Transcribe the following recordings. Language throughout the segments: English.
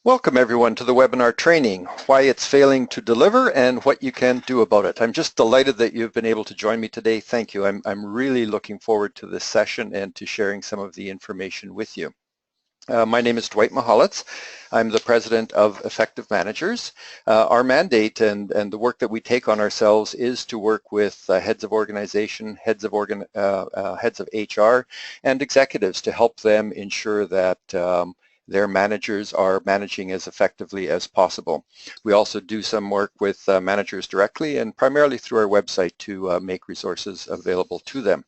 Welcome everyone to the webinar training, why it's failing to deliver and what you can do about it. I'm just delighted that you've been able to join me today. Thank you. I'm really looking forward to this session and to sharing some of the information with you. My name is Dwight Mahalitz. I'm the president of Effective Managers. Our mandate and the work that we take on ourselves is to work with heads of organization, heads of HR, and executives to help them ensure that their managers are managing as effectively as possible. We also do some work with managers directly and primarily through our website to make resources available to them.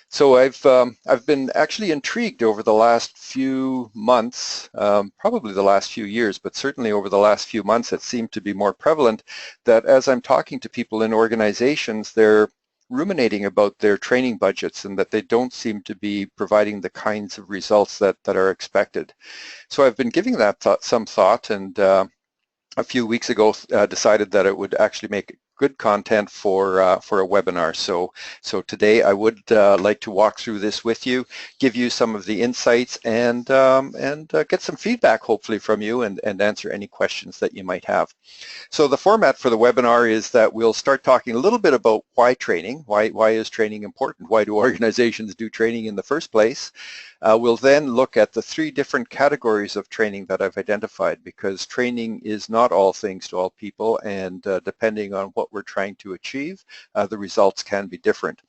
So I've been actually intrigued over the last few months, probably the last few years, but certainly over the last few months it seemed to be more prevalent that as I'm talking to people in organizations, they're ruminating about their training budgets and that they don't seem to be providing the kinds of results that are expected. So I've been giving that some thought, and a few weeks ago decided that it would actually make good content for a webinar. So today I would like to walk through this with you, give you some of the insights, and get some feedback hopefully from you, and answer any questions that you might have. So the format for the webinar is that we'll start talking a little bit about why training, why is training important, why do organizations do training in the first place. We'll then look at the three different categories of training that I've identified, because training is not all things to all people, and depending on what we're trying to achieve, the results can be different.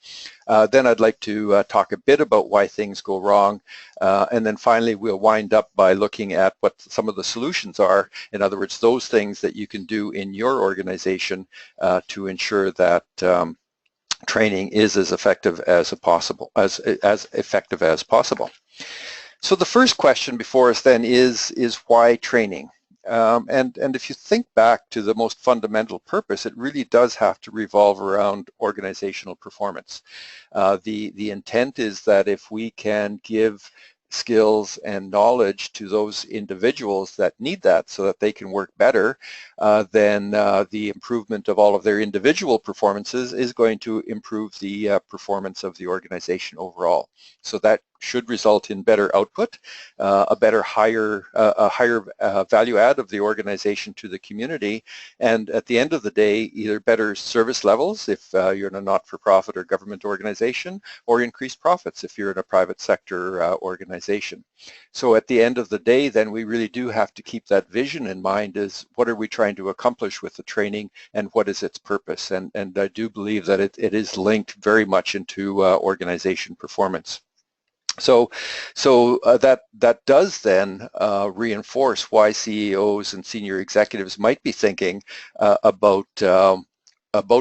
Then I'd like to talk a bit about why things go wrong, and then finally we'll wind up by looking at what some of the solutions are. In other words, those things that you can do in your organization to ensure that training is as effective as possible. So the first question before us then is why training? And if you think back to the most fundamental purpose, it really does have to revolve around organizational performance. The intent is that if we can give skills and knowledge to those individuals that need that so that they can work better, then the improvement of all of their individual performances is going to improve the performance of the organization overall. So that should result in better output, a higher value add of the organization to the community, and at the end of the day, either better service levels if you're in a not-for-profit or government organization, or increased profits if you're in a private sector organization. So at the end of the day, then we really do have to keep that vision in mind: is what are we trying to accomplish with the training, and what is its purpose? And I do believe that it is linked very much into organization performance. So that does then reinforce why CEOs and senior executives might be thinking about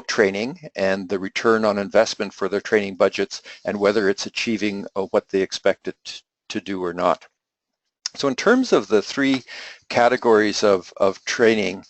training and the return on investment for their training budgets, and whether it's achieving what they expect it to do or not. So in terms of the three categories of training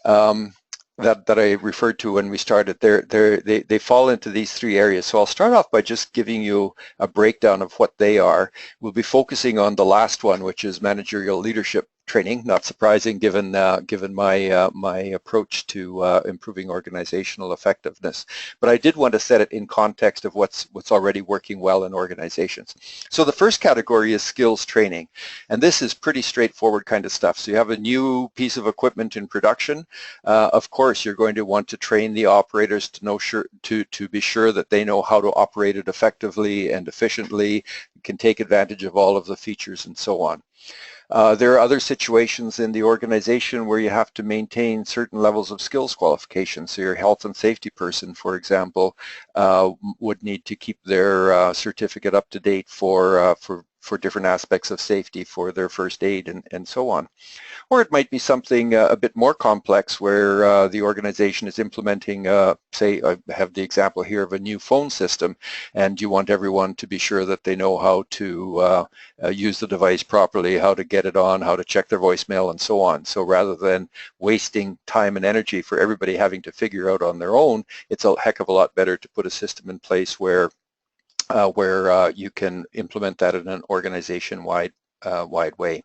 that I referred to when we started, they fall into these three areas. So I'll start off by just giving you a breakdown of what they are. We'll be focusing on the last one, which is managerial leadership training. Not surprising given my approach to improving organizational effectiveness. But I did want to set it in context of what's already working well in organizations. So the first category is skills training, and this is pretty straightforward kind of stuff. So you have a new piece of equipment in production. Of course, you're going to want to train the operators to be sure that they know how to operate it effectively and efficiently, can take advantage of all of the features and so on. There are other situations in the organization where you have to maintain certain levels of skills qualifications. So your health and safety person, for example, would need to keep their certificate up to date for different aspects of safety, for their first aid and so on. Or it might be something a bit more complex where the organization is implementing, say, I have the example here of a new phone system, and you want everyone to be sure that they know how to use the device properly, how to get it on, how to check their voicemail, and so on. So rather than wasting time and energy for everybody having to figure out on their own, it's a heck of a lot better to put a system in place where you can implement that in an organization-wide way.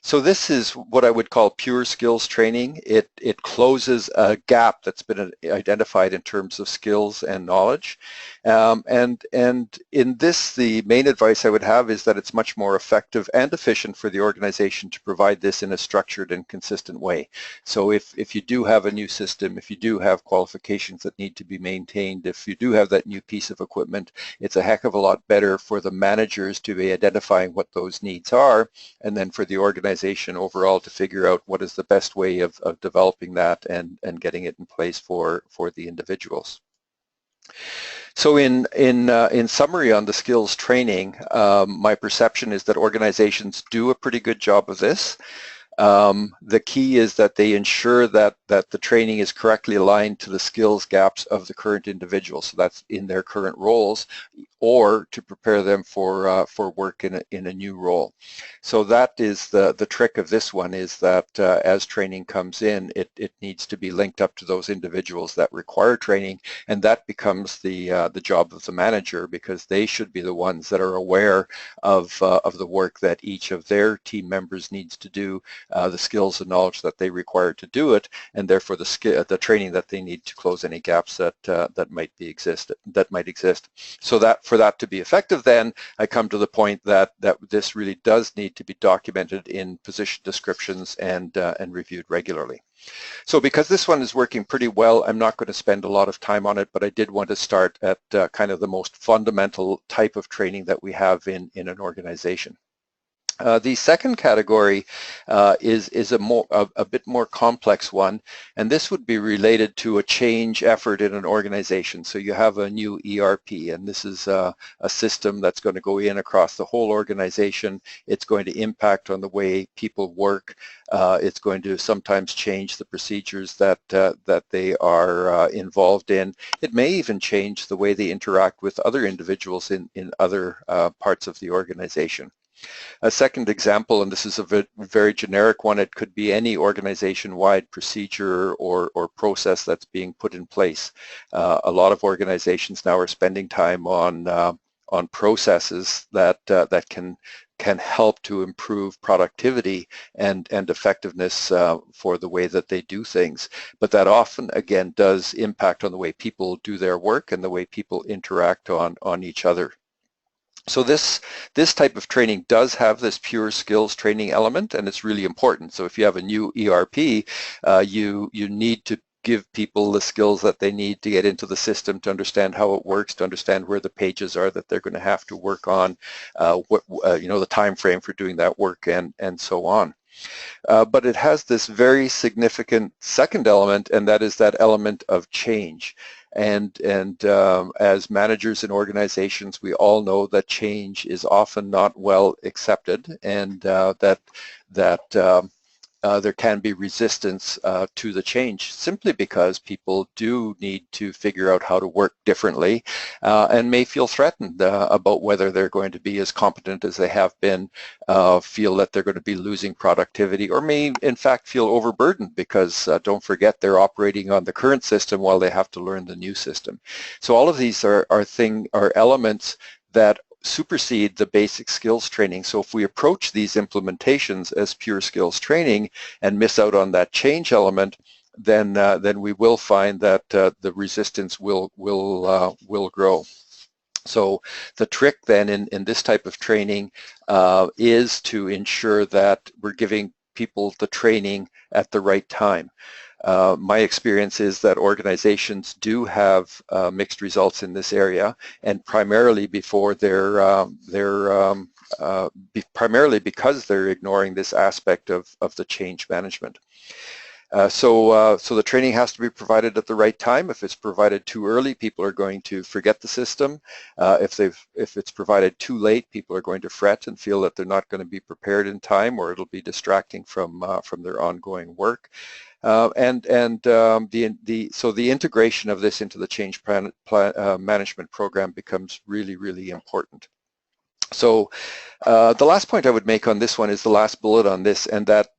So this is what I would call pure skills training. It closes a gap that's been identified in terms of skills and knowledge. And in this, the main advice I would have is that it's much more effective and efficient for the organization to provide this in a structured and consistent way. So if you do have a new system, if you do have qualifications that need to be maintained, if you do have that new piece of equipment, it's a heck of a lot better for the managers to be identifying what those needs are, and then for the organization overall to figure out what is the best way of developing that and getting it in place for the individuals. So in summary on the skills training, my perception is that organizations do a pretty good job of this. The key is that they ensure that the training is correctly aligned to the skills gaps of the current individual. So that's in their current roles, or to prepare them for work in a new role. So that is the trick of this one, is that as training comes in, it needs to be linked up to those individuals that require training, and that becomes the job of the manager, because they should be the ones that are aware of the work that each of their team members needs to do, the skills and knowledge that they require to do it, and therefore the training that they need to close any gaps that might exist. So that for that to be effective, then I come to the point that this really does need to be documented in position descriptions and reviewed regularly. So because this one is working pretty well, I'm not going to spend a lot of time on it, but I did want to start at kind of the most fundamental type of training that we have in an organization. The second category is a bit more complex one, and this would be related to a change effort in an organization. So you have a new ERP, and this is a system that's going to go in across the whole organization. It's going to impact on the way people work. It's going to sometimes change the procedures that they are involved in. It may even change the way they interact with other individuals in other parts of the organization. A second example, and this is a very generic one, it could be any organization-wide procedure or process that's being put in place. A lot of organizations now are spending time on processes that can help to improve productivity and effectiveness for the way that they do things. But that often, again, does impact on the way people do their work and the way people interact on each other. So this type of training does have this pure skills training element, and it's really important. So if you have a new ERP, you need to give people the skills that they need to get into the system, to understand how it works, to understand where the pages are that they're going to have to work on, the time frame for doing that work, and so on. But it has this very significant second element, and that is that element of change. And as managers in organizations, we all know that change is often not well accepted, and that there can be resistance to the change, simply because people do need to figure out how to work differently and may feel threatened about whether they're going to be as competent as they have been, feel that they're going to be losing productivity, or may in fact feel overburdened because don't forget, they're operating on the current system while they have to learn the new system. So all of these are elements that supersede the basic skills training. So if we approach these implementations as pure skills training and miss out on that change element, then we will find that the resistance will grow. So the trick then in this type of training is to ensure that we're giving people the training at the right time. My experience is that organizations do have mixed results in this area, and primarily because they're ignoring this aspect of the change management. So the training has to be provided at the right time. If it's provided too early, people are going to forget the system. If it's provided too late, people are going to fret and feel that they're not going to be prepared in time, or it'll be distracting from their ongoing work. So the integration of this into the change management program becomes really, really important. So the last point I would make on this one is the last bullet on this, and that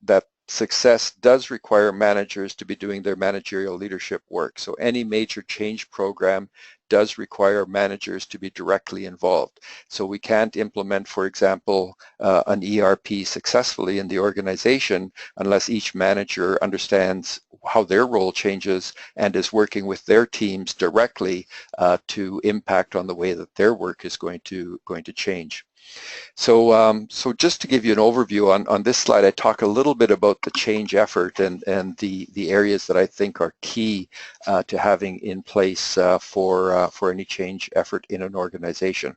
success does require managers to be doing their managerial leadership work. So any major change program does require managers to be directly involved. So we can't implement, for example, an ERP successfully in the organization unless each manager understands how their role changes and is working with their teams directly to impact on the way that their work is going to change. So, so just to give you an overview on this slide, I talk a little bit about the change effort and the areas that I think are key to having in place for any change effort in an organization.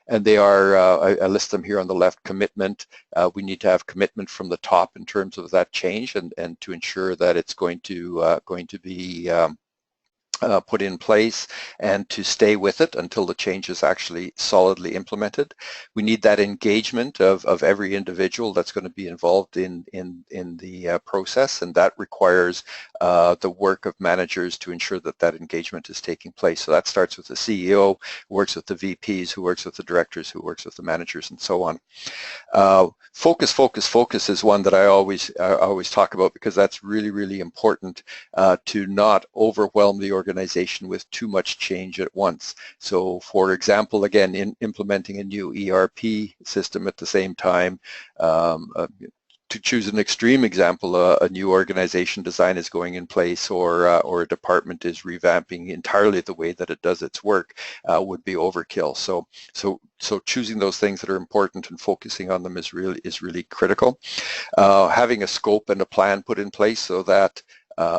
And they are, I list them here on the left: commitment. We need to have commitment from the top in terms of that change and to ensure that it's going to be put in place and to stay with it until the change is actually solidly implemented. We need that engagement of every individual that's going to be involved in the process, and that requires the work of managers to ensure that that engagement is taking place. So that starts with the CEO, who works with the VPs, who works with the directors, who works with the managers, and so on. Focus, focus, focus is one that I always talk about, because that's really, really important to not overwhelm the organization with too much change at once. So, for example, again, in implementing a new ERP system at the same time, to choose an extreme example, a new organization design is going in place, or a department is revamping entirely the way that it does its work, would be overkill. So choosing those things that are important and focusing on them is really critical. Having a scope and a plan put in place so that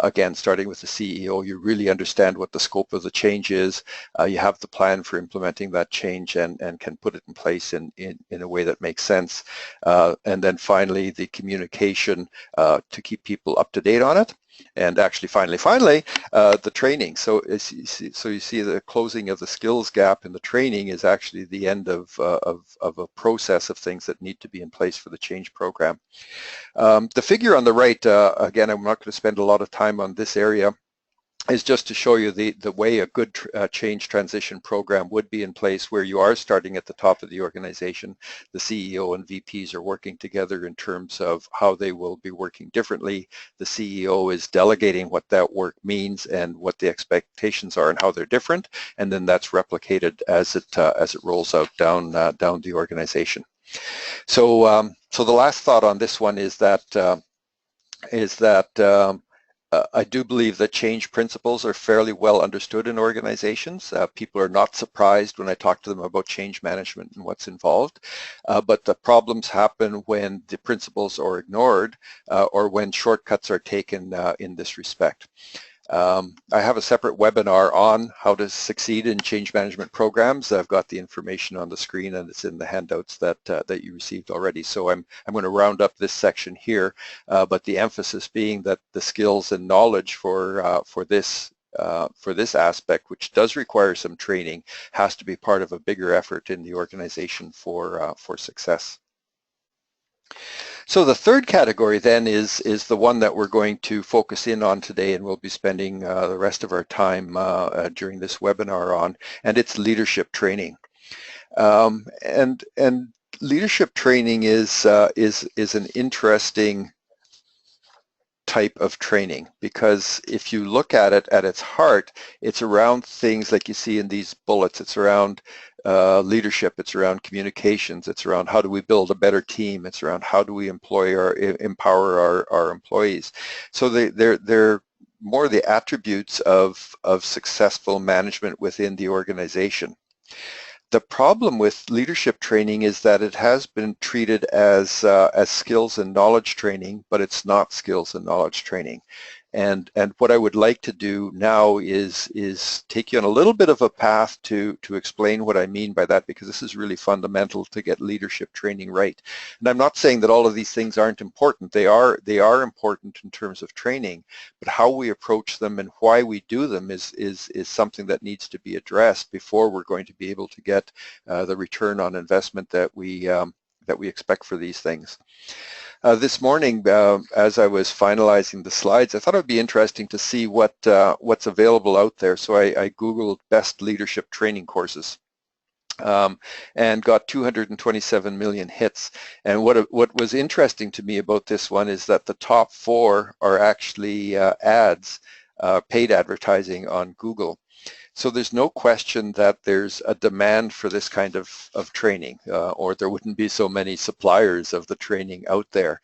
again, starting with the CEO, you really understand what the scope of the change is. You have the plan for implementing that change and can put it in place in a way that makes sense. And then finally, the communication to keep people up to date on it. And actually, finally, the training. So you see the closing of the skills gap in the training is actually the end of a process of things that need to be in place for the change program. The figure on the right, again, I'm not going to spend a lot of time on this area, is just to show you the way a good change transition program would be in place, where you are starting at the top of the organization. The CEO and VPs are working together in terms of how they will be working differently. The CEO is delegating what that work means and what the expectations are and how they're different, and then that's replicated as it rolls out down the organization. So so the last thought on this one is that I do believe that change principles are fairly well understood in organizations. People are not surprised when I talk to them about change management and what's involved, but the problems happen when the principles are ignored or when shortcuts are taken in this respect. I have a separate webinar on how to succeed in change management programs. I've got the information on the screen, and it's in the handouts that you received already. So I'm going to round up this section here, but the emphasis being that the skills and knowledge for this aspect, which does require some training, has to be part of a bigger effort in the organization for success. So the third category then is the one that we're going to focus in on today, and we'll be spending the rest of our time during this webinar on, and it's leadership training. And leadership training is an interesting type of training, because if you look at it at its heart, it's around things like you see in these bullets. It's around leadership, it's around communications, it's around how do we build a better team, it's around how do we empower our employees. So they're more the attributes of successful management within the organization. The problem with leadership training is that it has been treated as skills and knowledge training, but it's not skills and knowledge training. And what I would like to do now is take you on a little bit of a path to explain what I mean by that, because this is really fundamental to get leadership training right. And I'm not saying that all of these things aren't important. They are important in terms of training, but how we approach them and why we do them is something that needs to be addressed before we're going to be able to get the return on investment that we expect for these things. This morning, as I was finalizing the slides, I thought it would be interesting to see what's available out there. So I Googled best leadership training courses and got 227 million hits. And what was interesting to me about this one is that the top 4 are actually ads, paid advertising on Google. So there's no question that there's a demand for this kind of training, or there wouldn't be so many suppliers of the training out there.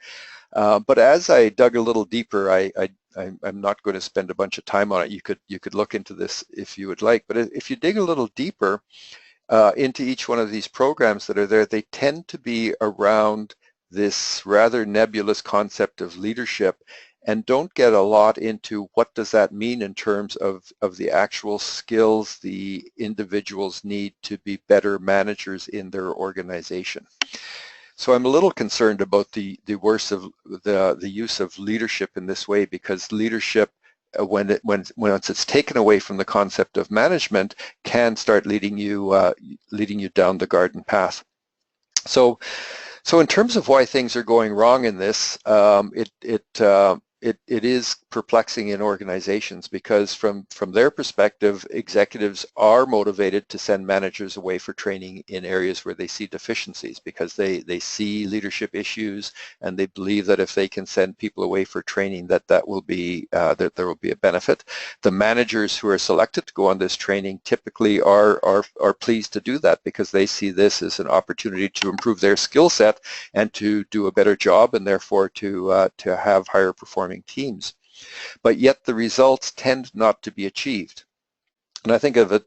But as I dug a little deeper, I'm not going to spend a bunch of time on it. You could look into this if you would like. But if you dig a little deeper into each one of these programs that are there, they tend to be around this rather nebulous concept of leadership, and don't get a lot into what does that mean in terms of the actual skills the individuals need to be better managers in their organization. So I'm a little concerned about the use of leadership in this way, because leadership, once it's taken away from the concept of management, can start leading you down the garden path. So in terms of why things are going wrong in this, it is perplexing in organizations, because from their perspective, executives are motivated to send managers away for training in areas where they see deficiencies, because they see leadership issues, and they believe that if they can send people away for training, that will be that there will be a benefit. The managers who are selected to go on this training typically are pleased to do that, because they see this as an opportunity to improve their skill set and to do a better job, and therefore to have higher performing teams. But yet the results tend not to be achieved. And I think of it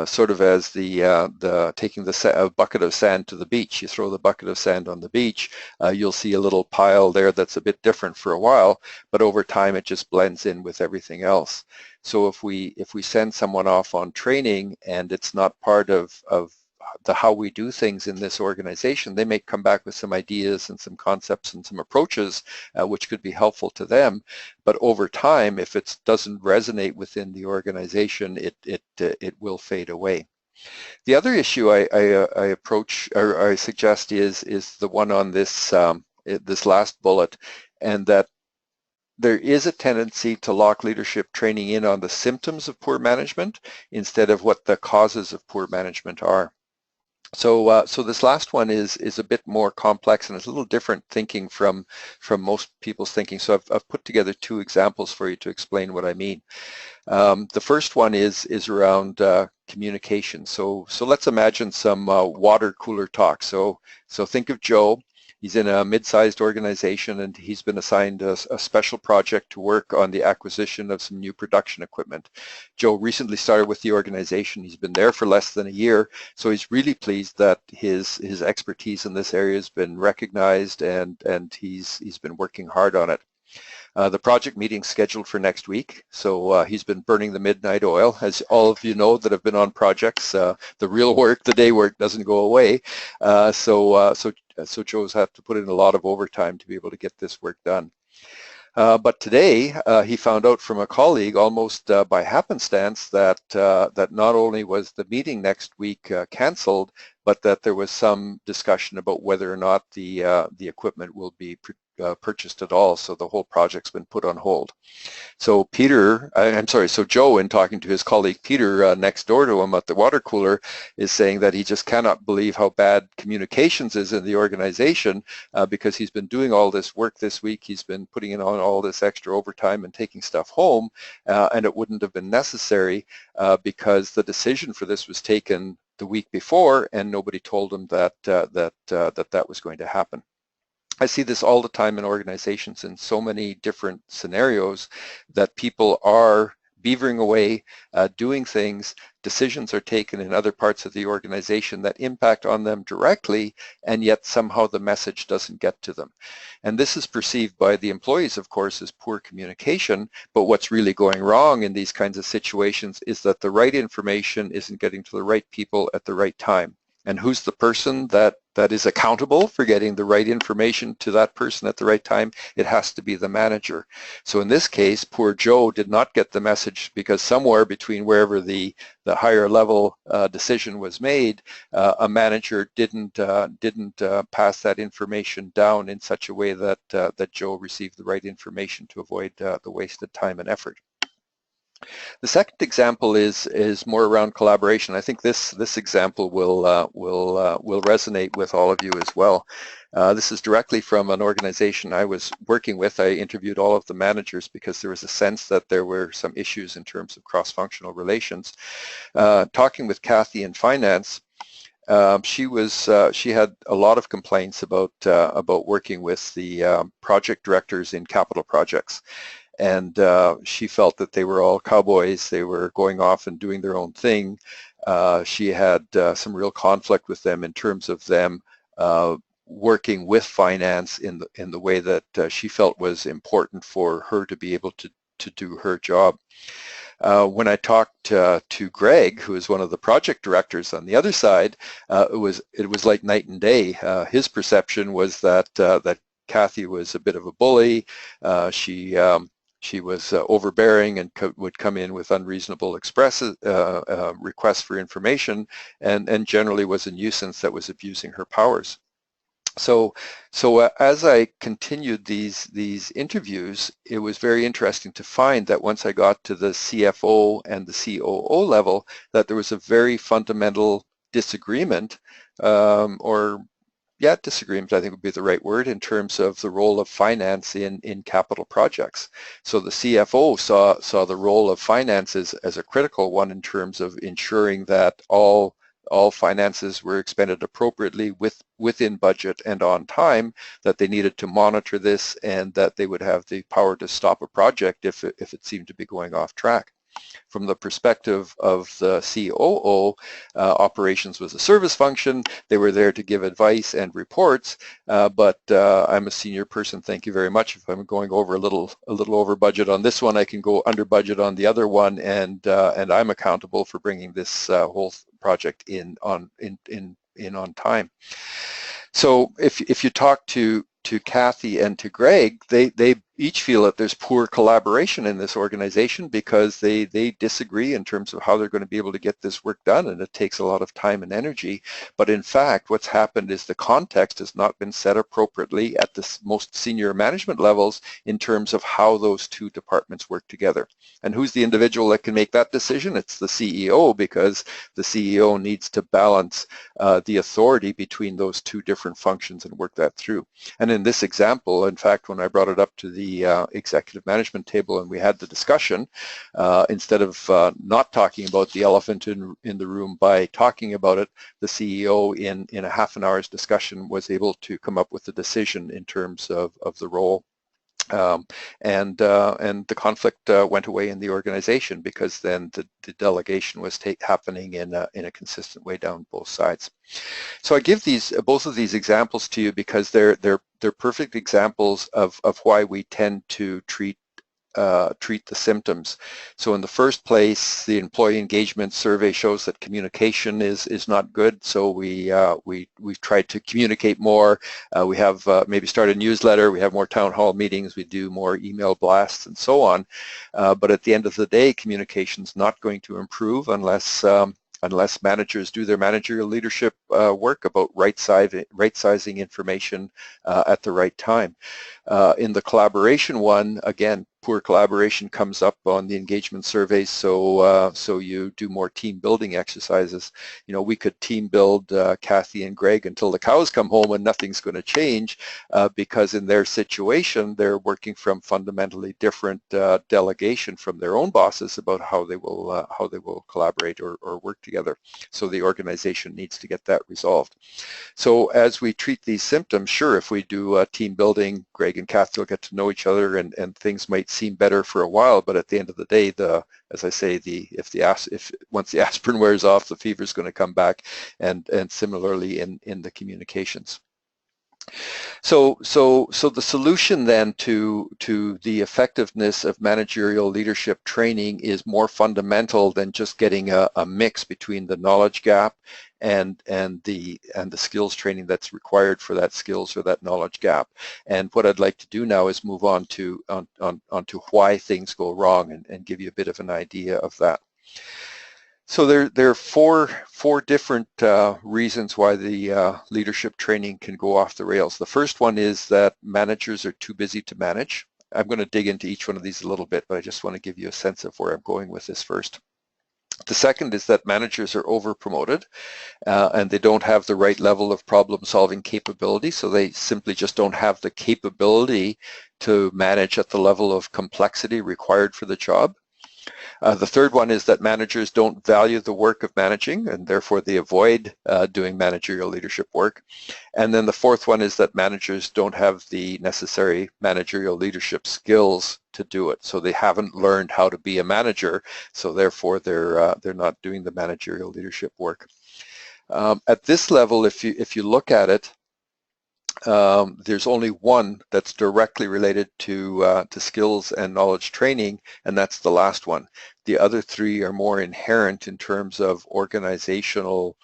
sort of as the taking a bucket of sand to the beach. You throw the bucket of sand on the beach, you'll see a little pile there that's a bit different for a while, but over time it just blends in with everything else. So if we send someone off on training and it's not part of how we do things in this organization, they may come back with some ideas and some concepts and some approaches which could be helpful to them. But over time, if it doesn't resonate within the organization, it will fade away. The other issue I approach, or I suggest, is the one on this this last bullet, and that there is a tendency to lock leadership training in on the symptoms of poor management instead of what the causes of poor management are. So this last one is a bit more complex, and it's a little different thinking from most people's thinking. So I've put together two examples for you to explain what I mean. The first one is around communication. So let's imagine some water cooler talk. So think of Joe. He's in a mid-sized organization, and he's been assigned a special project to work on the acquisition of some new production equipment. Joe recently started with the organization. He's been there for less than a year, so he's really pleased that his expertise in this area has been recognized, and he's been working hard on it. The project meeting's scheduled for next week, so he's been burning the midnight oil. As all of you know that have been on projects, the real work, the day work, doesn't go away. So Joe's had to put in a lot of overtime to be able to get this work done. But today he found out from a colleague, almost by happenstance, that not only was the meeting next week canceled, but that there was some discussion about whether or not the equipment will be purchased at all. So the whole project's been put on hold. So Joe, in talking to his colleague Peter next door to him at the water cooler, is saying that he just cannot believe how bad communications is in the organization, because he's been doing all this work this week. He's been putting in on all this extra overtime and taking stuff home, and it wouldn't have been necessary because the decision for this was taken the week before, and nobody told him that that was going to happen. I see this all the time in organizations in so many different scenarios, that people are beavering away, doing things, decisions are taken in other parts of the organization that impact on them directly, and yet somehow the message doesn't get to them. And this is perceived by the employees, of course, as poor communication, but what's really going wrong in these kinds of situations is that the right information isn't getting to the right people at the right time. And who's the person that is accountable for getting the right information to that person at the right time? It has to be the manager. So in this case, poor Joe did not get the message, because somewhere between wherever the higher level decision was made, a manager didn't pass that information down in such a way that Joe received the right information to avoid the wasted time and effort. The second example is more around collaboration. I think this example will resonate with all of you as well. This is directly from an organization I was working with. I interviewed all of the managers because there was a sense that there were some issues in terms of cross-functional relations. Talking with Kathy in finance, she had a lot of complaints about working with the project directors in capital projects. And she felt that they were all cowboys. They were going off and doing their own thing. She had some real conflict with them in terms of them working with finance in the way that she felt was important for her to be able to do her job. When I talked to Greg, who is one of the project directors on the other side, it was like night and day. His perception was that that Kathy was a bit of a bully. She was overbearing and would come in with unreasonable requests for information, and generally was a nuisance that was abusing her powers. So as I continued these interviews, it was very interesting to find that once I got to the CFO and the COO level, that there was a very fundamental disagreement, disagreement I think would be the right word, in terms of the role of finance in capital projects. So the CFO saw the role of finances as a critical one in terms of ensuring that all finances were expended appropriately within budget and on time, that they needed to monitor this, and that they would have the power to stop a project if it seemed to be going off track. From the perspective of the COO, operations was a service function. They were there to give advice and reports, but I'm a senior person, thank you very much. If I'm going over a little over budget on this one, I can go under budget on the other one, and I'm accountable for bringing this whole project in on time. So if you talk to Kathy and to Greg, they each feel that there's poor collaboration in this organization because they disagree in terms of how they're going to be able to get this work done, and it takes a lot of time and energy. But in fact, what's happened is the context has not been set appropriately at the most senior management levels in terms of how those two departments work together. And who's the individual that can make that decision? It's the CEO, because the CEO needs to balance the authority between those two different functions and work that through. And in this example, in fact, when I brought it up to the executive management table and we had the discussion, instead of not talking about the elephant in the room by talking about it, the CEO in a half an hour's discussion was able to come up with a decision in terms of the role. And the conflict went away in the organization, because then the delegation was happening in a consistent way down both sides. So I give both of these examples to you because they're perfect examples of why we tend to treat the symptoms. So in the first place, the employee engagement survey shows that communication is not good. So we've tried to communicate more. We have maybe started a newsletter. We have more town hall meetings. We do more email blasts and so on. But at the end of the day, communication is not going to improve unless managers do their managerial leadership work about right-sizing information at the right time. In the collaboration one, again, poor collaboration comes up on the engagement surveys, so you do more team building exercises. You know, we could team build Kathy and Greg until the cows come home and nothing's going to change, because in their situation, they're working from fundamentally different delegation from their own bosses about how they will collaborate or work together. So the organization needs to get that resolved. So as we treat these symptoms, sure, if we do team building, Greg and Kathy will get to know each other, and things might seem better for a while, but at the end of the day, as I say, once the aspirin wears off, the fever is going to come back, and similarly in the communications. So the solution then to the effectiveness of managerial leadership training is more fundamental than just getting a mix between the knowledge gap and the skills training that's required for that skills or that knowledge gap. And what I'd like to do now is move on to why things go wrong and give you a bit of an idea of that. So there are four different reasons why the leadership training can go off the rails. The first one is that managers are too busy to manage. I'm going to dig into each one of these a little bit, but I just want to give you a sense of where I'm going with this first. The second is that managers are over-promoted and they don't have the right level of problem-solving capability, so they simply just don't have the capability to manage at the level of complexity required for the job. The third one is that managers don't value the work of managing, and therefore they avoid doing managerial leadership work. And then the fourth one is that managers don't have the necessary managerial leadership skills to do it. So they haven't learned how to be a manager, so therefore they're not doing the managerial leadership work. At this level, if you look at it, there's only one that's directly related to skills and knowledge training, and that's the last one. The other three are more inherent in terms of organizational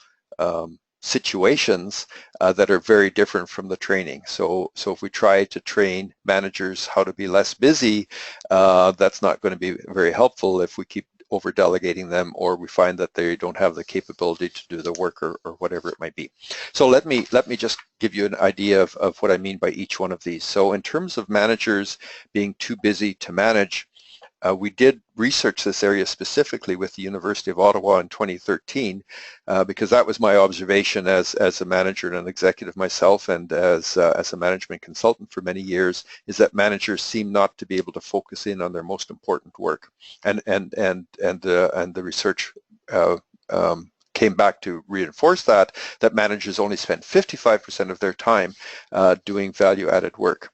situations that are very different from the training. So if we try to train managers how to be less busy, that's not going to be very helpful if we keep over delegating them, or we find that they don't have the capability to do the work, or whatever it might be. So let me just give you an idea of what I mean by each one of these. So in terms of managers being too busy to manage, we did research this area specifically with the University of Ottawa in 2013 because that was my observation as a manager and an executive myself, and as a management consultant for many years, is that managers seem not to be able to focus in on their most important work, and the research came back to reinforce that managers only spend 55% of their time doing value-added work.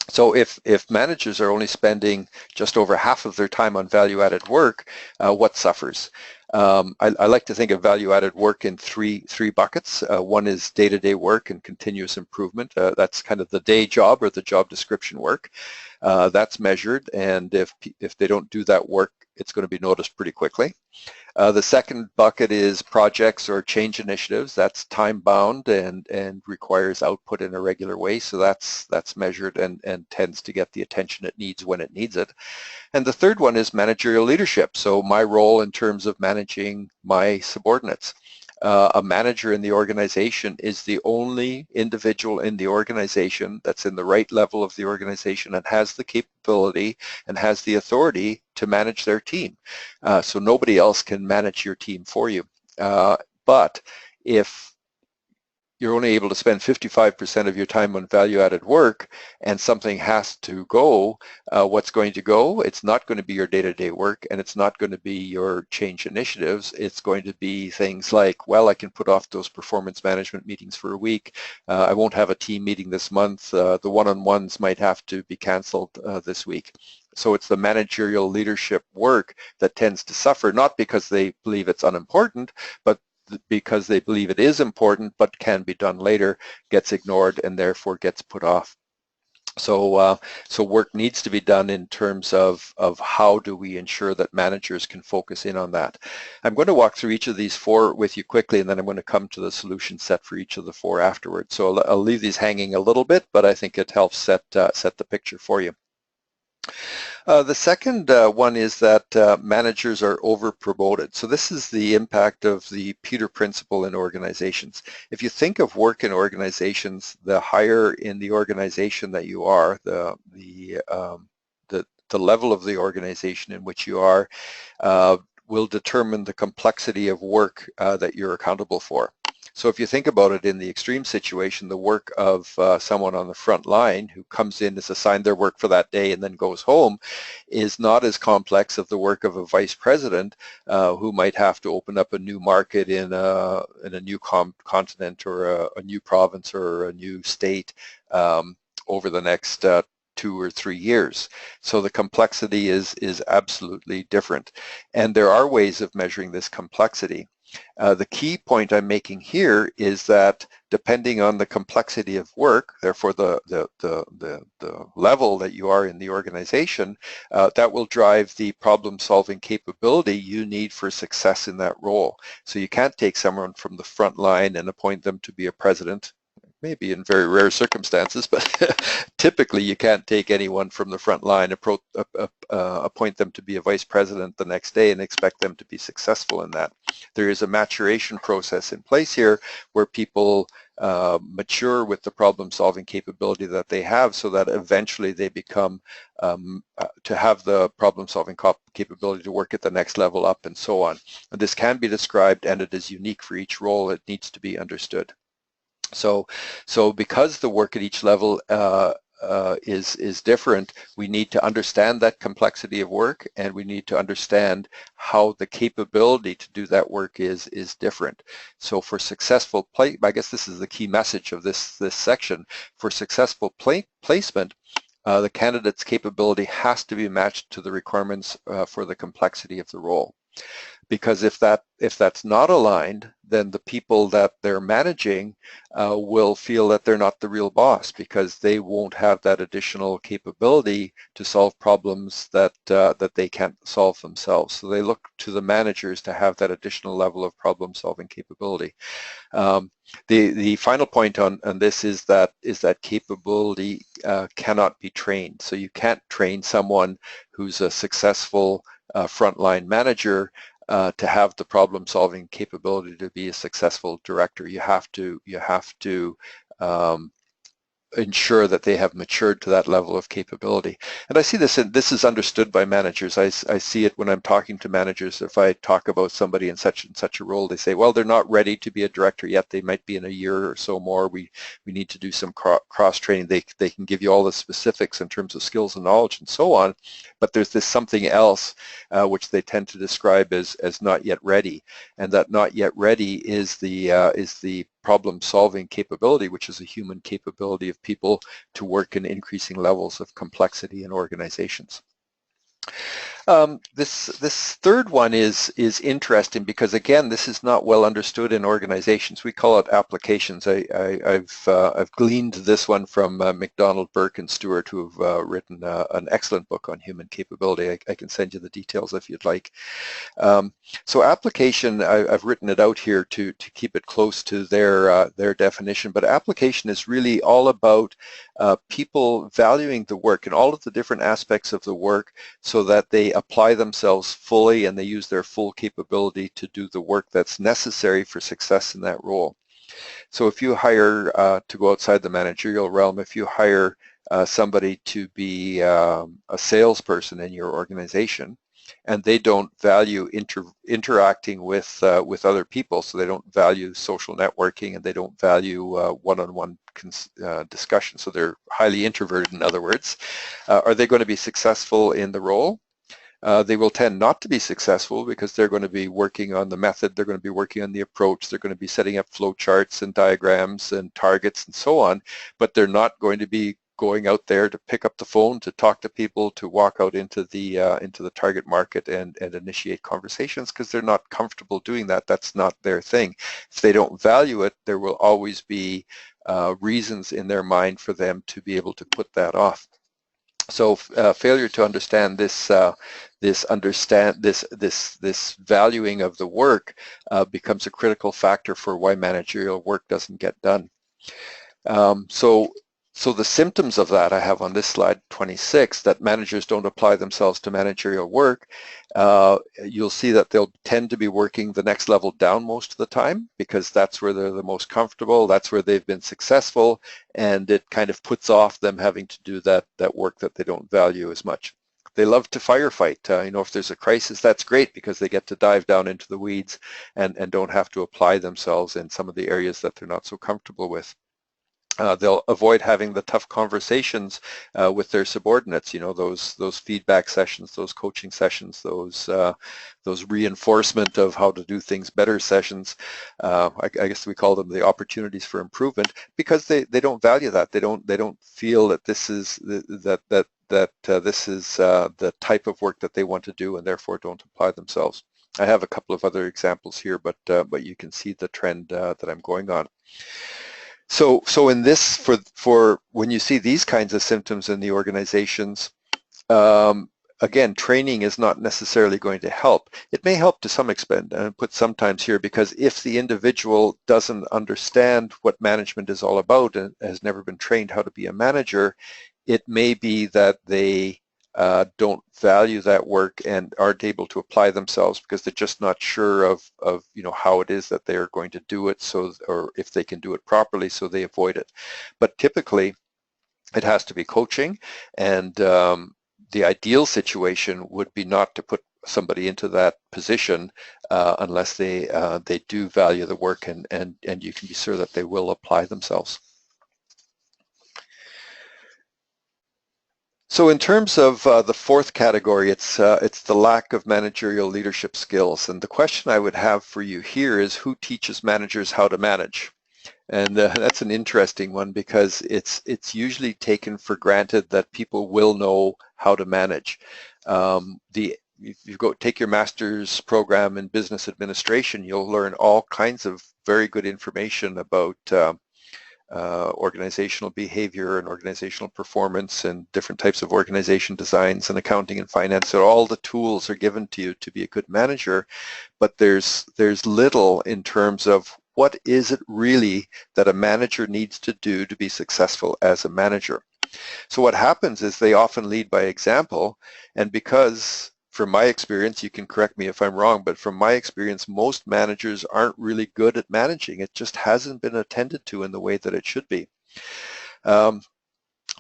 So if managers are only spending just over half of their time on value-added work, what suffers? I like to think of value-added work in three buckets. One is day-to-day work and continuous improvement. That's kind of the day job or the job description work. That's measured, and if they don't do that work, it's going to be noticed pretty quickly. The second bucket is projects or change initiatives. That's time-bound and requires output in a regular way, so that's measured and tends to get the attention it needs when it needs it. And the third one is managerial leadership, so my role in terms of managing my subordinates. A manager in the organization is the only individual in the organization that's in the right level of the organization and has the capability and has the authority to manage their team. So nobody else can manage your team for you. But if you're only able to spend 55% of your time on value-added work and something has to go, what's going to go? It's not going to be your day-to-day work, and it's not going to be your change initiatives. It's going to be things like, well, I can put off those performance management meetings for a week. I won't have a team meeting this month. The one-on-ones might have to be canceled this week. So it's the managerial leadership work that tends to suffer, not because they believe it's unimportant, but because they believe it is important but can be done later, gets ignored, and therefore gets put off. So work needs to be done in terms of how do we ensure that managers can focus in on that. I'm going to walk through each of these four with you quickly, and then I'm going to come to the solution set for each of the four afterwards. So I'll leave these hanging a little bit, but I think it helps set the picture for you. The second one is that managers are over-promoted. So this is the impact of the Peter Principle in organizations. If you think of work in organizations, the higher in the organization that you are, the level of the organization in which you are will determine the complexity of work that you're accountable for. So if you think about it in the extreme situation, the work of someone on the front line who comes in, is assigned their work for that day and then goes home, is not as complex as the work of a vice president who might have to open up a new market in a new continent or a new province or a new state over the next 2 or 3 years. So the complexity is absolutely different. And there are ways of measuring this complexity. The key point I'm making here is that depending on the complexity of work, therefore the level that you are in the organization, that will drive the problem-solving capability you need for success in that role. So you can't take someone from the front line and appoint them to be a president. Maybe in very rare circumstances, but typically you can't take anyone from the front line, appoint them to be a vice president the next day and expect them to be successful in that. There is a maturation process in place here where people mature with the problem-solving capability that they have, so that eventually they become to have the problem-solving capability to work at the next level up, and so on. And this can be described, and it is unique for each role. It needs to be understood. So because the work at each level is different, we need to understand that complexity of work, and we need to understand how the capability to do that work is different. So for successful I guess this is the key message of this section. For successful placement, the candidate's capability has to be matched to the requirements for the complexity of the role. Because if that's not aligned, then the people that they're managing will feel that they're not the real boss, because they won't have that additional capability to solve problems that they can't solve themselves. So they look to the managers to have that additional level of problem-solving capability. The final point on this is that capability cannot be trained. So you can't train someone who's a successful frontline manager to have the problem-solving capability to be a successful director. You have to ensure that they have matured to that level of capability. And I see this is understood by managers. I see it when I'm talking to managers. If I talk about somebody in such and such a role, they say, well, they're not ready to be a director yet. They might be in a year or so more. We need to do some cross training. They can give you all the specifics in terms of skills and knowledge and so on, but there's this something else which they tend to describe as not yet ready. And that not yet ready is the problem-solving capability, which is a human capability of people to work in increasing levels of complexity in organizations. This third one is interesting because, again, this is not well understood in organizations. We call it applications. I've gleaned this one from McDonald, Burke, and Stewart, who have written an excellent book on human capability. I can send you the details if you'd like. So application, I've written it out here to keep it close to their definition, but application is really all about people valuing the work and all of the different aspects of the work so that they apply themselves fully and they use their full capability to do the work that's necessary for success in that role. So if you hire, to go outside the managerial realm, if you hire somebody to be a salesperson in your organization, and they don't value interacting with other people, so they don't value social networking, and they don't value one-on-one discussion, so they're highly introverted, in other words, are they going to be successful in the role? They will tend not to be successful because they're going to be working on the method, they're going to be working on the approach, they're going to be setting up flow charts and diagrams and targets and so on, but they're not going to be going out there to pick up the phone, to talk to people, to walk out into the target market and initiate conversations, because they're not comfortable doing that. That's not their thing. If they don't value it, there will always be reasons in their mind for them to be able to put that off. So failure to understand this valuing of the work becomes a critical factor for why managerial work doesn't get done. So the symptoms of that I have on this slide 26, that managers don't apply themselves to managerial work. You'll see that they'll tend to be working the next level down most of the time, because that's where they're the most comfortable, that's where they've been successful, and it kind of puts off them having to do that work that they don't value as much. They love to firefight. If there's a crisis, that's great, because they get to dive down into the weeds and don't have to apply themselves in some of the areas that they're not so comfortable with. They'll avoid having the tough conversations with their subordinates, those feedback sessions, those coaching sessions, those reinforcement of how to do things better sessions. I guess we call them the opportunities for improvement, because they don't value that. They don't feel that this is this is the type of work that they want to do, and therefore don't apply themselves. I have a couple of other examples here, but you can see the trend that I'm going on. So in this, for when you see these kinds of symptoms in the organizations, again, training is not necessarily going to help. It may help to some extent, and I put sometimes here, because if the individual doesn't understand what management is all about and has never been trained how to be a manager, it may be that they don't value that work and aren't able to apply themselves because they're just not sure of how it is that they're going to do it, or if they can do it properly, so they avoid it. But typically it has to be coaching, and the ideal situation would be not to put somebody into that position unless they do value the work, and you can be sure that they will apply themselves. So in terms of the fourth category, it's the lack of managerial leadership skills. And the question I would have for you here is, who teaches managers how to manage? And that's an interesting one, because it's usually taken for granted that people will know how to manage. If you go take your master's program in business administration, you'll learn all kinds of very good information about organizational behavior and organizational performance and different types of organization designs and accounting and finance. So all the tools are given to you to be a good manager, but there's little in terms of what is it really that a manager needs to do to be successful as a manager. So what happens is they often lead by example, and because, from my experience, you can correct me if I'm wrong, but from my experience, most managers aren't really good at managing. It just hasn't been attended to in the way that it should be.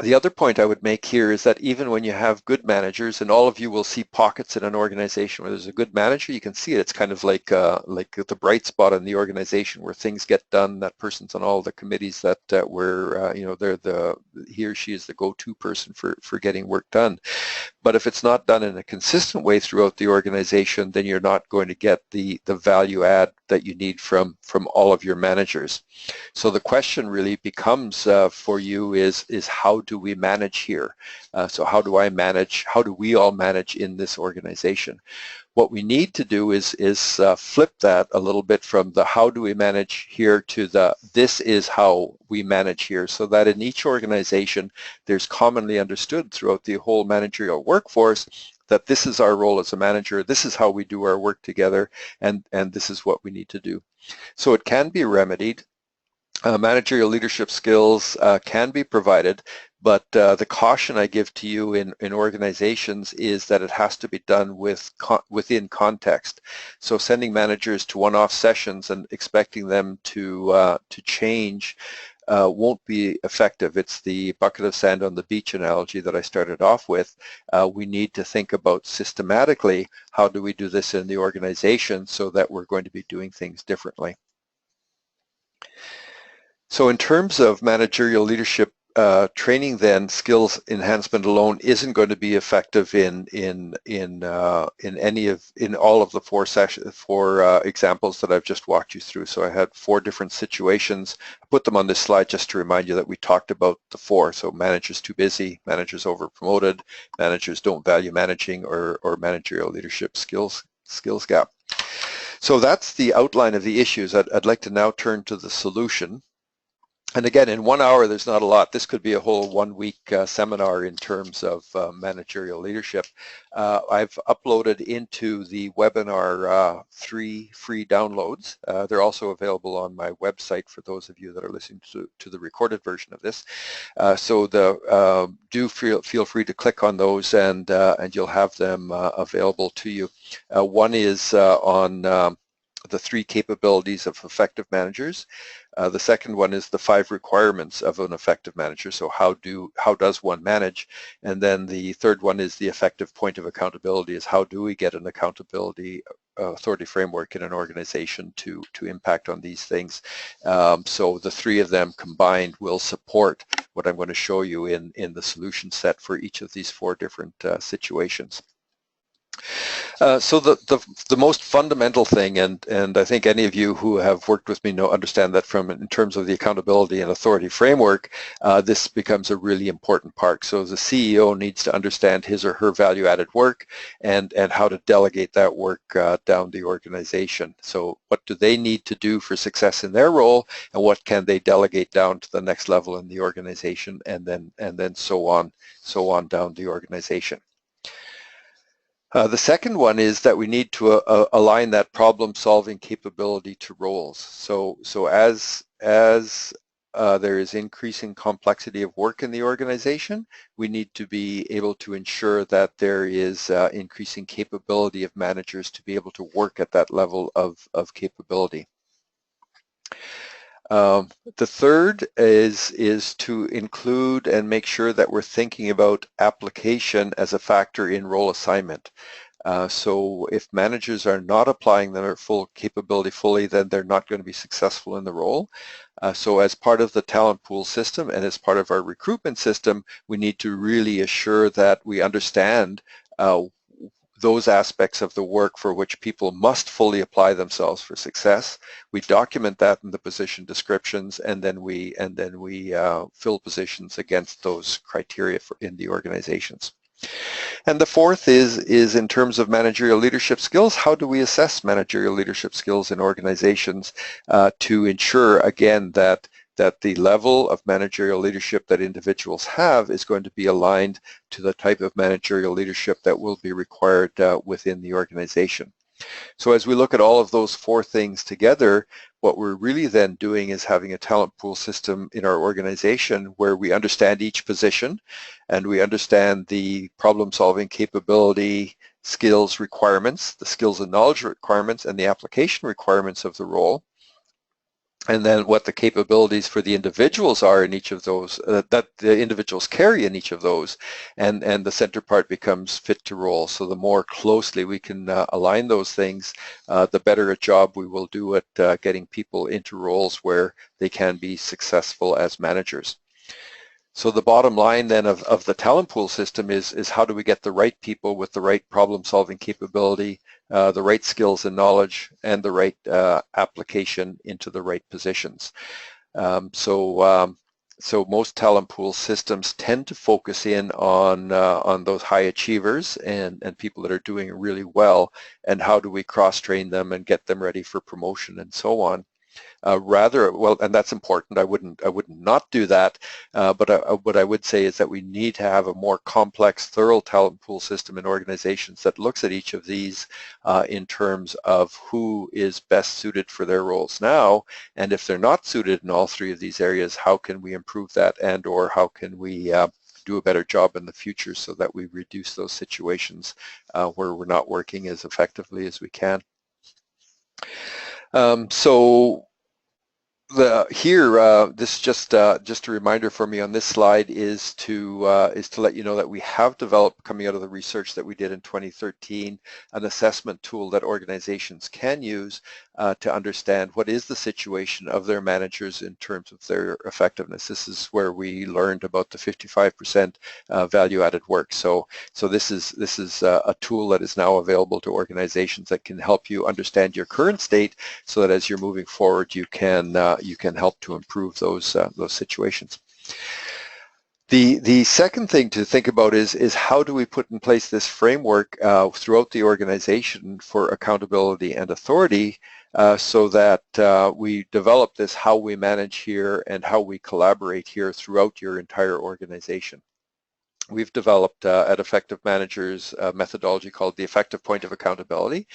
The other point I would make here is that even when you have good managers, and all of you will see pockets in an organization where there's a good manager, you can see it. It's kind of like the bright spot in the organization where things get done. That person's on all the committees that where he or she is the go-to person for getting work done. But if it's not done in a consistent way throughout the organization, then you're not going to get the value add that you need from all of your managers. So the question really becomes for you is how do we manage here? So how do I manage? How do we all manage in this organization? What we need to do is flip that a little bit from the how do we manage here to the this is how we manage here, so that in each organization there's commonly understood throughout the whole managerial workforce that this is our role as a manager, this is how we do our work together, and this is what we need to do. So it can be remedied. Managerial leadership skills can be provided, but the caution I give to you in organizations is that it has to be done within context. So sending managers to one-off sessions and expecting them to change won't be effective. It's the bucket of sand on the beach analogy that I started off with. We need to think about systematically, how do we do this in the organization so that we're going to be doing things differently. So in terms of managerial leadership training, then skills enhancement alone isn't going to be effective in all of the four examples that I've just walked you through. So I had 4 different situations. I put them on this slide just to remind you that we talked about the 4. So managers too busy, managers over promoted, managers don't value managing, or managerial leadership skills gap. So that's the outline of the issues. I'd like to now turn to the solution. And again, in 1 hour, there's not a lot. This could be a whole 1-week seminar in terms of managerial leadership. I've uploaded into the webinar 3 free downloads. They're also available on my website for those of you that are listening to the recorded version of this. So do feel free to click on those, and you'll have them available to you. One is on the 3 capabilities of effective managers. The second one is the 5 requirements of an effective manager. So how does one manage? And then the third one is the effective point of accountability, is how do we get an accountability authority framework in an organization to impact on these things. So the 3 of them combined will support what I'm going to show you in the solution set for each of these 4 different situations. So the most fundamental thing, and I think any of you who have worked with me understand that in terms of the accountability and authority framework, this becomes a really important part. So the CEO needs to understand his or her value-added work and how to delegate that work down the organization. So what do they need to do for success in their role, and what can they delegate down to the next level in the organization, and then so on down the organization. The second one is that we need to align that problem-solving capability to roles. So as there is increasing complexity of work in the organization, we need to be able to ensure that there is increasing capability of managers to be able to work at that level of capability. The third is to include and make sure that we're thinking about application as a factor in role assignment. So if managers are not applying their full capability fully, then they're not going to be successful in the role. So as part of the talent pool system and as part of our recruitment system, we need to really assure that we understand those aspects of the work for which people must fully apply themselves for success. We document that in the position descriptions, and then we fill positions against those criteria in the organizations. And the fourth is in terms of managerial leadership skills. How do we assess managerial leadership skills in organizations to ensure, again, that the level of managerial leadership that individuals have is going to be aligned to the type of managerial leadership that will be required within the organization. So as we look at all of those four things together, what we're really then doing is having a talent pool system in our organization where we understand each position and we understand the problem-solving capability, skills requirements, the skills and knowledge requirements, and the application requirements of the role. And then what the capabilities for the individuals are in each of those, that the individuals carry in each of those, and the center part becomes fit to role. So the more closely we can align those things, the better a job we will do at getting people into roles where they can be successful as managers. So the bottom line then of the talent pool system is how do we get the right people with the right problem-solving capability, the right skills and knowledge, and the right application into the right positions. So most talent pool systems tend to focus in on those high achievers and people that are doing really well, and how do we cross-train them and get them ready for promotion and so on. And that's important. I wouldn't not do that. But what I would say is that we need to have a more complex, thorough talent pool system in organizations that looks at each of these in terms of who is best suited for their roles now, and if they're not suited in all three of these areas, how can we improve that, and or how can we do a better job in the future so that we reduce those situations where we're not working as effectively as we can. This just a reminder for me on this slide is to let you know that we have developed, coming out of the research that we did in 2013, an assessment tool that organizations can use to understand what is the situation of their managers in terms of their effectiveness. This is where we learned about the 55% value-added work. So this is a tool that is now available to organizations that can help you understand your current state, so that as you're moving forward, you can help to improve those situations. The second thing to think about is how do we put in place this framework throughout the organization for accountability and authority, so that we develop this how we manage here and how we collaborate here throughout your entire organization. We've developed at Effective Managers a methodology called the Effective Point of Accountability,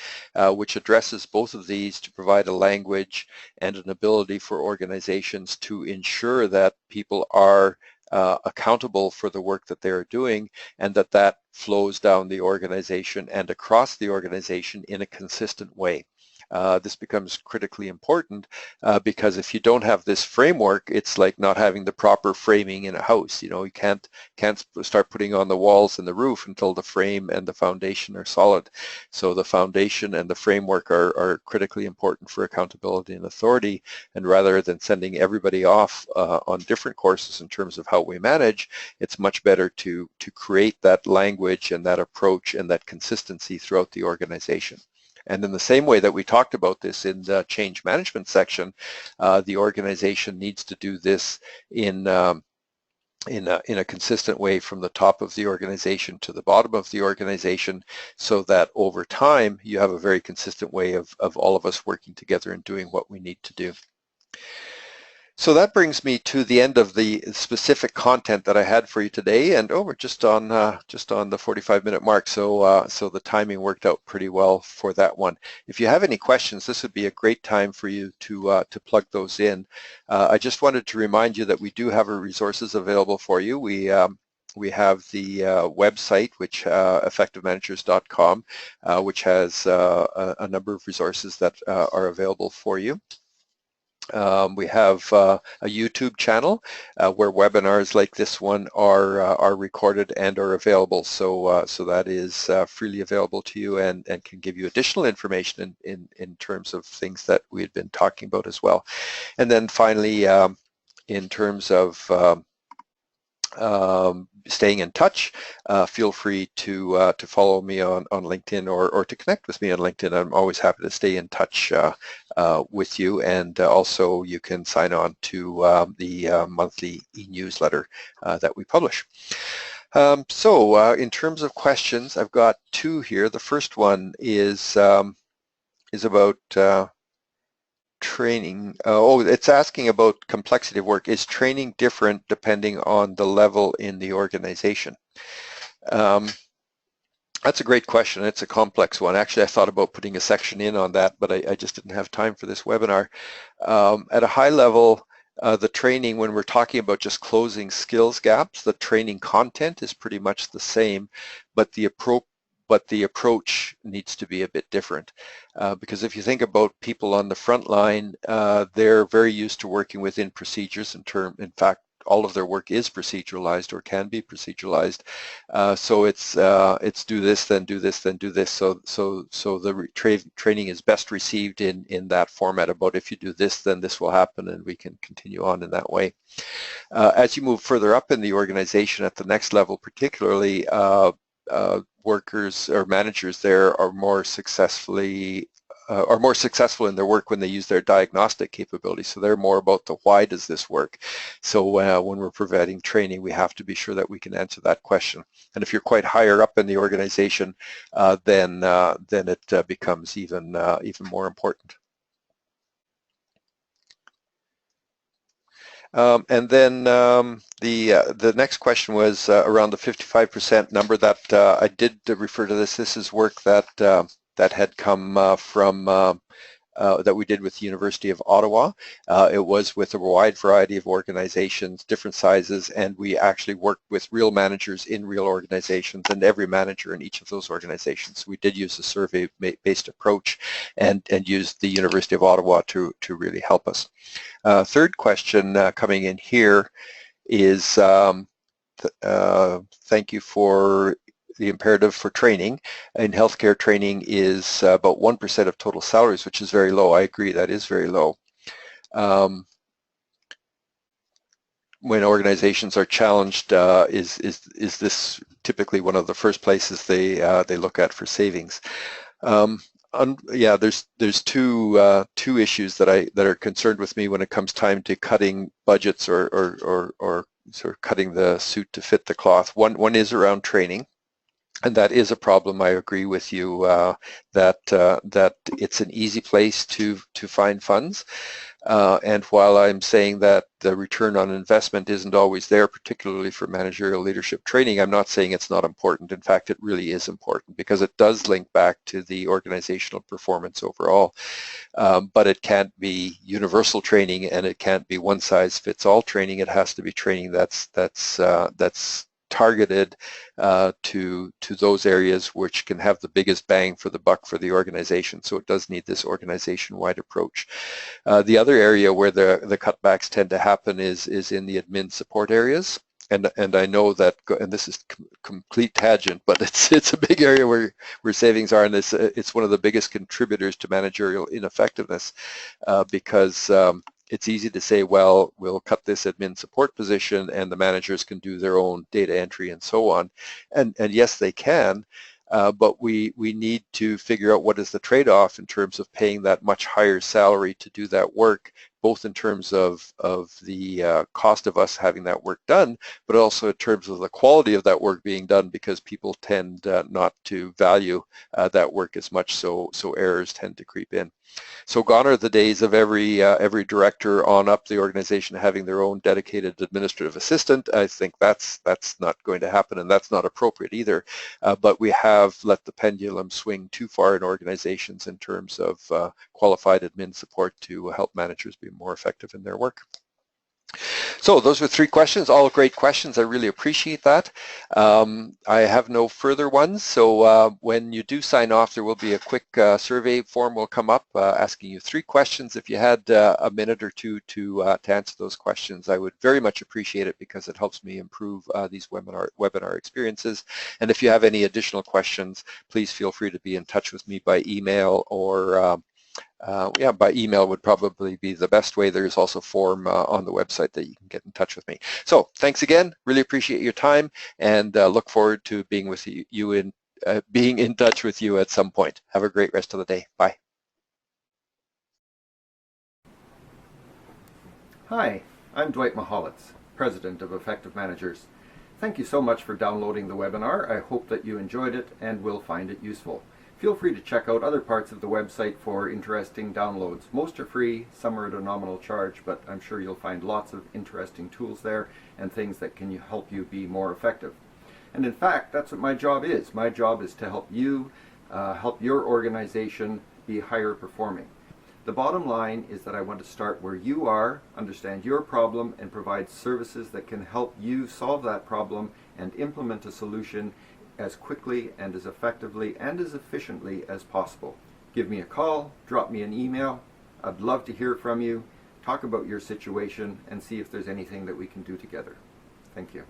which addresses both of these to provide a language and an ability for organizations to ensure that people are accountable for the work that they are doing, and that flows down the organization and across the organization in a consistent way. This becomes critically important because if you don't have this framework, it's like not having the proper framing in a house. You know, you can't start putting on the walls and the roof until the frame and the foundation are solid. So the foundation and the framework are critically important for accountability and authority. And rather than sending everybody off on different courses in terms of how we manage, it's much better to create that language and that approach and that consistency throughout the organization. And in the same way that we talked about this in the change management section, the organization needs to do this in a consistent way from the top of the organization to the bottom of the organization, so that over time you have a very consistent way of all of us working together and doing what we need to do. So that brings me to the end of the specific content that I had for you today, and we're just on the 45-minute mark. So so the timing worked out pretty well for that one. If you have any questions, this would be a great time for you to plug those in. I just wanted to remind you that we do have our resources available for you. We have the website, which effectivemanagers.com, which has a number of resources that are available for you. We have a YouTube channel where webinars like this one are recorded and are available. So so that is freely available to you and can give you additional information in terms of things that we had been talking about as well. And then finally, in terms of staying in touch, feel free to follow me on LinkedIn or to connect with me on LinkedIn. I'm always happy to stay in touch with you, and also you can sign on to the monthly e-newsletter that we publish. So in terms of questions, I've got two here. The first one is about training. It's asking about complexity of work. Is training different depending on the level in the organization? That's a great question. It's a complex one. Actually, I thought about putting a section in on that, but I just didn't have time for this webinar. At a high level, the training, when we're talking about just closing skills gaps, the training content is pretty much the same, but the approach needs to be a bit different. Because if you think about people on the front line, they're very used to working within procedures. In fact, all of their work is proceduralized or can be proceduralized. So it's do this, then do this, then do this. So the training is best received in that format about if you do this, then this will happen, and we can continue on in that way. As you move further up in the organization at the next level, particularly, workers or managers there are more successful in their work when they use their diagnostic capability. So they're more about the why does this work. So when we're providing training, we have to be sure that we can answer that question. And if you're quite higher up in the organization, then it becomes even more important. And then the next question was around the 55% number that I did refer to this. This is work that that had come from that we did with the University of Ottawa. It was with a wide variety of organizations, different sizes, and we actually worked with real managers in real organizations and every manager in each of those organizations. We did use a survey-based approach and used the University of Ottawa to really help us. Third question coming in here is thank you for the imperative for training. In healthcare, training is about 1% of total salaries, which is very low. I agree, that is very low. When organizations are challenged, is this typically one of the first places they look at for savings? Yeah, there's two issues that are concerned with me when it comes time to cutting budgets or sort of cutting the suit to fit the cloth. One is around training, and that is a problem. I agree with you that it's an easy place to find funds. And while I'm saying that the return on investment isn't always there, particularly for managerial leadership training, I'm not saying it's not important. In fact, it really is important because it does link back to the organizational performance overall. But it can't be universal training, and it can't be one-size-fits-all training. It has to be training that's targeted to those areas which can have the biggest bang for the buck for the organization. So it does need this organization-wide approach. The other area where the cutbacks tend to happen is in the admin support areas. And I know that, and this is complete tangent, but it's a big area where savings are, and it's one of the biggest contributors to managerial ineffectiveness because it's easy to say, well, we'll cut this admin support position and the managers can do their own data entry and so on. And yes, they can, but we need to figure out what is the trade-off in terms of paying that much higher salary to do that work, both in terms of the cost of us having that work done, but also in terms of the quality of that work being done, because people tend not to value that work as much, so errors tend to creep in. So gone are the days of every director on up the organization having their own dedicated administrative assistant. I think that's not going to happen, and that's not appropriate either. But we have let the pendulum swing too far in organizations in terms of qualified admin support to help managers be more effective in their work. So those were 3 questions, all great questions. I really appreciate that. I have no further ones, so when you do sign off, there will be a quick survey form will come up asking you 3 questions. If you had a minute or two to answer those questions, I would very much appreciate it because it helps me improve these webinar experiences. And if you have any additional questions, please feel free to be in touch with me by email or yeah, by email would probably be the best way. There's also a form on the website that you can get in touch with me. So thanks again. Really appreciate your time, and look forward to being with you in being in touch with you at some point. Have a great rest of the day. Bye. Hi, I'm Dwight Mahalitz, President of Effective Managers. Thank you so much for downloading the webinar. I hope that you enjoyed it and will find it useful. Feel free to check out other parts of the website for interesting downloads. Most are free, some are at a nominal charge, but I'm sure you'll find lots of interesting tools there and things that can help you be more effective. And in fact, that's what my job is. My job is to help you, help your organization be higher performing. The bottom line is that I want to start where you are, understand your problem, and provide services that can help you solve that problem and implement a solution as quickly and as effectively and as efficiently as possible. Give me a call, drop me an email. I'd love to hear from you, talk about your situation, and see if there's anything that we can do together. Thank you.